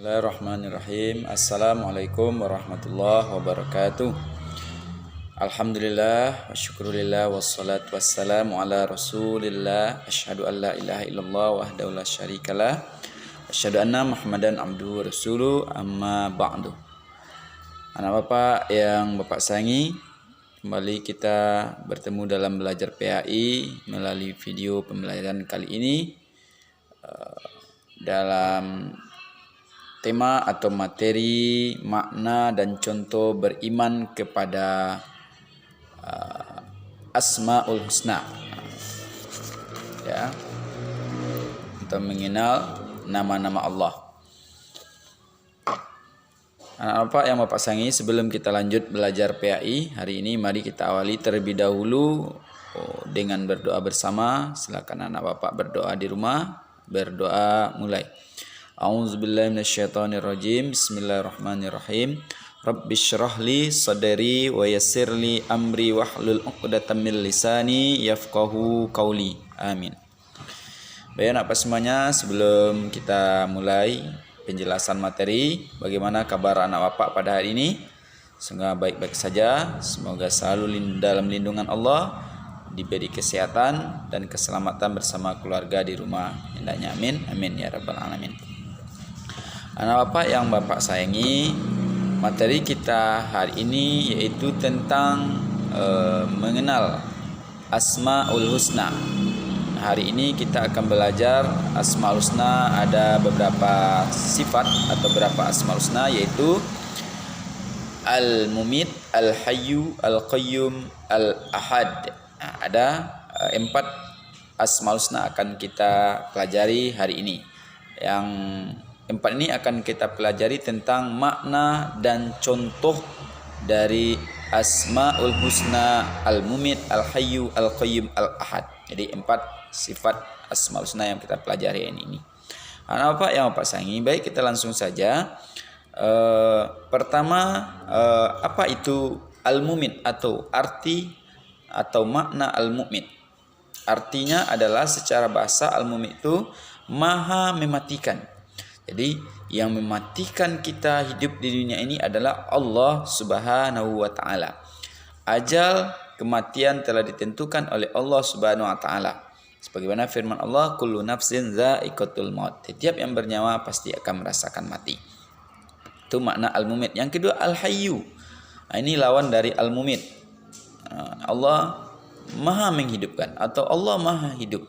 Bismillahirrahmanirrahim. Assalamualaikum warahmatullahi wabarakatuh. Alhamdulillah wa syukurillah wassalatu wassalamu ala rasulillah. Asyhadu an la ilaha illallah wahdahu la syarikalah. Asyhadu anna Muhammadan abduhu wa rasuluh, amma ba'du. Anak Bapak yang Bapak sayangi, kembali kita bertemu dalam belajar PAI melalui video pembelajaran kali ini dalam tema atau materi makna dan contoh beriman kepada Asmaul Husna, ya, untuk mengenal nama-nama Allah. Anak Bapak yang Bapak sayangi, sebelum kita lanjut belajar PAI hari ini, mari kita awali terlebih dahulu dengan berdoa bersama. Silakan anak Bapak berdoa di rumah. Berdoa mulai. A'udzubillahi minasyaitonirrajim. Bismillahirrahmanirrahim. Rabbishrahli sadri wa yassirli amri wahlul 'uqdatam min lisani yafqahu qauli. Amin. Baik anak Bapak semuanya, sebelum kita mulai penjelasan materi, bagaimana kabar anak Bapak pada hari ini? Semoga baik-baik saja. Semoga selalu dalam lindungan Allah, diberi kesehatan dan keselamatan bersama keluarga di rumah. Hendaknya amin. Amin ya rabbal alamin. Anak Bapak yang Bapak sayangi, materi kita hari ini yaitu tentang mengenal Asmaul Husna. Hari ini kita akan belajar Asmaul Husna. Ada beberapa sifat atau beberapa Asmaul Husna, yaitu Al-Mumit, Al-Hayyu, Al-Qayyum, Al-Ahad. Nah, ada 4 Asmaul Husna akan kita pelajari hari ini. Yang 4 ini akan kita pelajari tentang makna dan contoh dari Asmaul Husna, Al-Mumit, Al-Hayyu, Al-Qayyum, Al-Ahad. Jadi 4 sifat Asmaul Husna yang kita pelajari ini. Anak Bapak yang Bapak sayangi, baik kita langsung saja. Pertama, apa itu Al-Mumit atau arti atau makna Al-Mumit? Artinya adalah secara bahasa Al-Mumit itu maha mematikan. Jadi yang mematikan kita hidup di dunia ini adalah Allah Subhanahu wa taala. Ajal kematian telah ditentukan oleh Allah Subhanahu wa taala. Sebagaimana firman Allah, kullu nafsin dha'iqatul maut. Setiap yang bernyawa pasti akan merasakan mati. Itu makna Al-Mumit. Yang kedua Al-Hayyu. Nah, ini lawan dari Al-Mumit. Allah maha menghidupkan atau Allah maha hidup.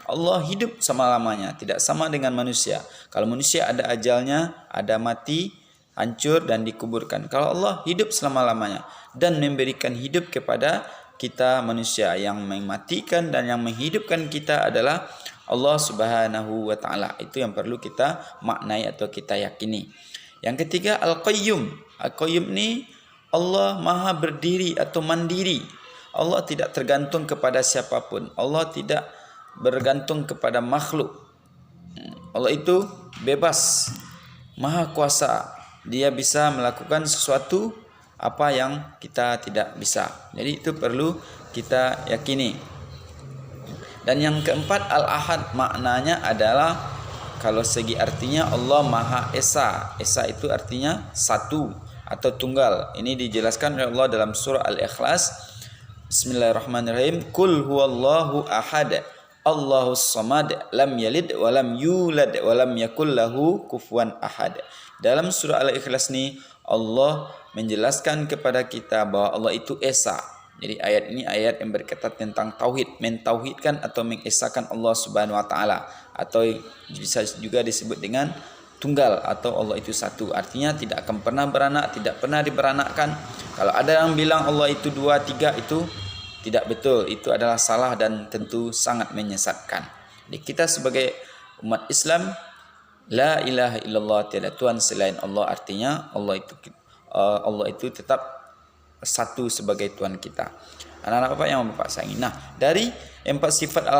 Allah hidup selama-lamanya, tidak sama dengan manusia. Kalau manusia ada ajalnya, ada mati, hancur dan dikuburkan. Kalau Allah hidup selama-lamanya dan memberikan hidup kepada kita manusia. Yang mematikan dan yang menghidupkan kita adalah Allah Subhanahu wa taala. Itu yang perlu kita maknai atau kita yakini. Yang ketiga Al-Qayyum. Al-Qayyum ini Allah maha berdiri atau mandiri. Allah tidak tergantung kepada siapapun. Allah tidak bergantung kepada makhluk. Allah itu bebas, maha kuasa. Dia bisa melakukan sesuatu apa yang kita tidak bisa. Jadi itu perlu kita yakini. Dan yang keempat Al-Ahad, maknanya adalah kalau segi artinya Allah Maha Esa. Esa itu artinya satu atau tunggal. Ini dijelaskan oleh Allah dalam surah Al-Ikhlas. Bismillahirrahmanirrahim. Qul huwallahu ahad. Allahus samad, lam yalid wa lam yulad wa lam yakul lahu kufuwan ahad. Dalam surah Al-Ikhlas ini Allah menjelaskan kepada kita bahwa Allah itu Esa. Jadi ayat ini ayat yang berkaitan tentang tauhid, mentauhidkan atau mengesakan Allah Subhanahu wa taala, atau bisa juga disebut dengan tunggal atau Allah itu satu. Artinya tidak akan pernah beranak, tidak pernah diberanakkan. Kalau ada yang bilang Allah itu 2, 3, itu tidak betul. Itu adalah salah dan tentu sangat menyesatkan. Jadi kita sebagai umat Islam, la ilaha illallah, tiada Tuhan selain Allah. Artinya Allah itu tetap satu sebagai Tuhan kita. Anak-anak Bapak yang Bapak sayangi. Nah, dari 4 sifat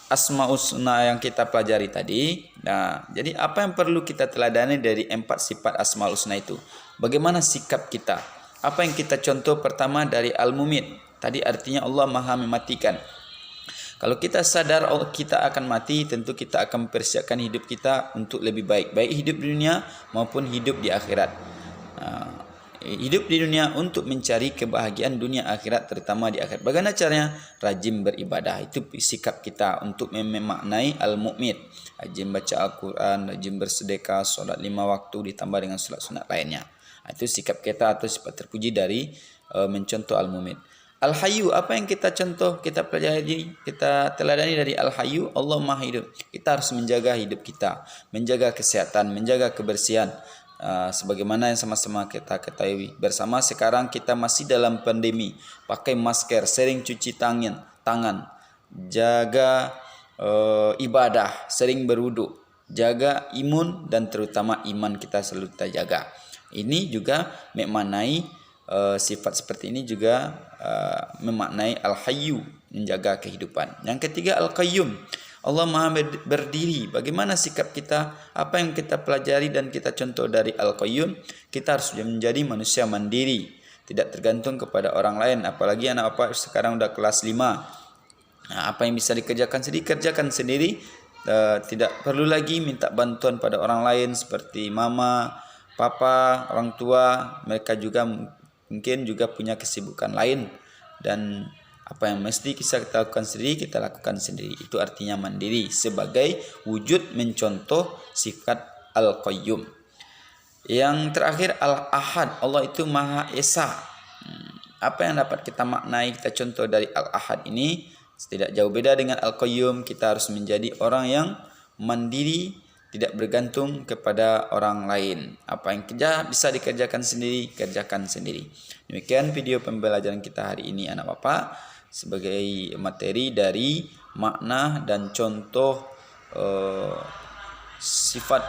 Asmaul Husna yang kita pelajari tadi, nah, jadi apa yang perlu kita teladani dari 4 sifat Asmaul Husna itu? Bagaimana sikap kita? Apa yang kita contoh? Pertama dari Al-Mumit. Tadi artinya Allah maha mematikan. Kalau kita sadar kita akan mati, tentu kita akan mempersiapkan hidup kita untuk lebih baik, baik hidup di dunia maupun hidup di akhirat. Hidup di dunia untuk mencari kebahagiaan dunia akhirat, terutama di akhirat. Bagaimana caranya? Rajin beribadah. Itu sikap kita untuk memaknai al-mu'min. Rajin baca Al-Quran, rajin bersedekah, solat 5 waktu ditambah dengan solat sunat lainnya. Itu sikap kita atau sifat terpuji dari mencontoh al-mu'min. Al-Hayyu, apa yang kita contoh, kita pelajari, kita teladani dari Al-Hayyu, Allah Maha Hidup. Kita harus menjaga hidup kita, menjaga kesehatan, menjaga kebersihan. Sebagaimana yang sama-sama kita ketahui bersama, sekarang kita masih dalam pandemi. Pakai masker, sering cuci tangan, jaga ibadah, sering berwudu, jaga imun, dan terutama iman kita selalu kita jaga. Ini juga memaknai sifat seperti ini juga memaknai Al-Hayyu, menjaga kehidupan. Yang ketiga Al-Qayyum, Allah Maha berdiri. Bagaimana sikap kita? Apa yang kita pelajari dan kita contoh dari Al-Qayyum? Kita harus menjadi manusia mandiri, tidak tergantung kepada orang lain. Apalagi anak bapak sekarang udah kelas 5. Apa yang bisa dikerjakan sendiri, kerjakan sendiri. Tidak perlu lagi minta bantuan pada orang lain seperti mama, papa, orang tua. Mereka juga mungkin juga punya kesibukan lain, dan apa yang mesti kita lakukan sendiri, kita lakukan sendiri. Itu artinya mandiri sebagai wujud mencontoh sifat Al-Qayyum. Yang terakhir Al-Ahad, Allah itu Maha Esa. Apa yang dapat kita maknai, kita contoh dari Al-Ahad ini? Tidak jauh beda dengan Al-Qayyum. Kita harus menjadi orang yang mandiri, tidak bergantung kepada orang lain. Apa yang bisa dikerjakan sendiri, kerjakan sendiri. Demikian video pembelajaran kita hari ini anak bapak, sebagai materi dari makna dan contoh sifat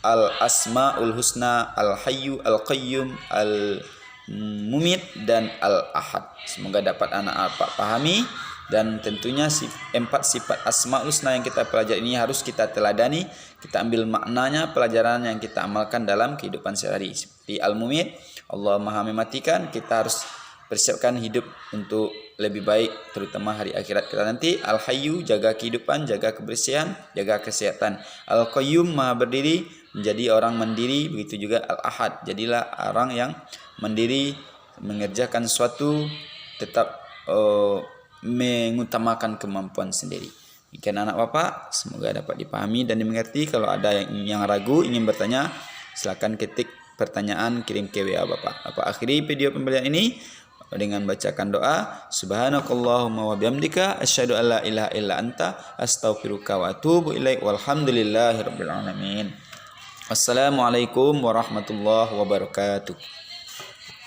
Al-Asma'ul Husna, Al-Hayyu, Al-Qayyum, Al-Mumit, dan Al-Ahad. Semoga dapat anak bapak pahami. Dan tentunya 4 sifat Asma'ul Husna yang kita pelajari ini harus kita teladani, kita ambil maknanya, pelajaran yang kita amalkan dalam kehidupan sehari. Seperti Al-Mumit, Allah Maha mematikan, kita harus persiapkan hidup untuk lebih baik, terutama hari akhirat kita nanti. Al-Hayyu, jaga kehidupan, jaga kebersihan, jaga kesehatan. Al-Qayyum, Maha berdiri, menjadi orang mandiri. Begitu juga Al-Ahad, jadilah orang yang mandiri, mengerjakan sesuatu, tetap mengutamakan kemampuan sendiri. Demikian anak bapak, semoga dapat dipahami dan dimengerti. Kalau ada yang ragu, ingin bertanya, silakan ketik pertanyaan, kirim ke WA bapak. Bapak akhiri video pembelajaran ini dengan bacakan doa. Subhanakallahumma wa bihamdika asyhadu an la ilaha illa anta astaghfiruka wa atubu ilaik. Walhamdulillahirabbil alamin. Wassalamualaikum warahmatullahi wabarakatuh.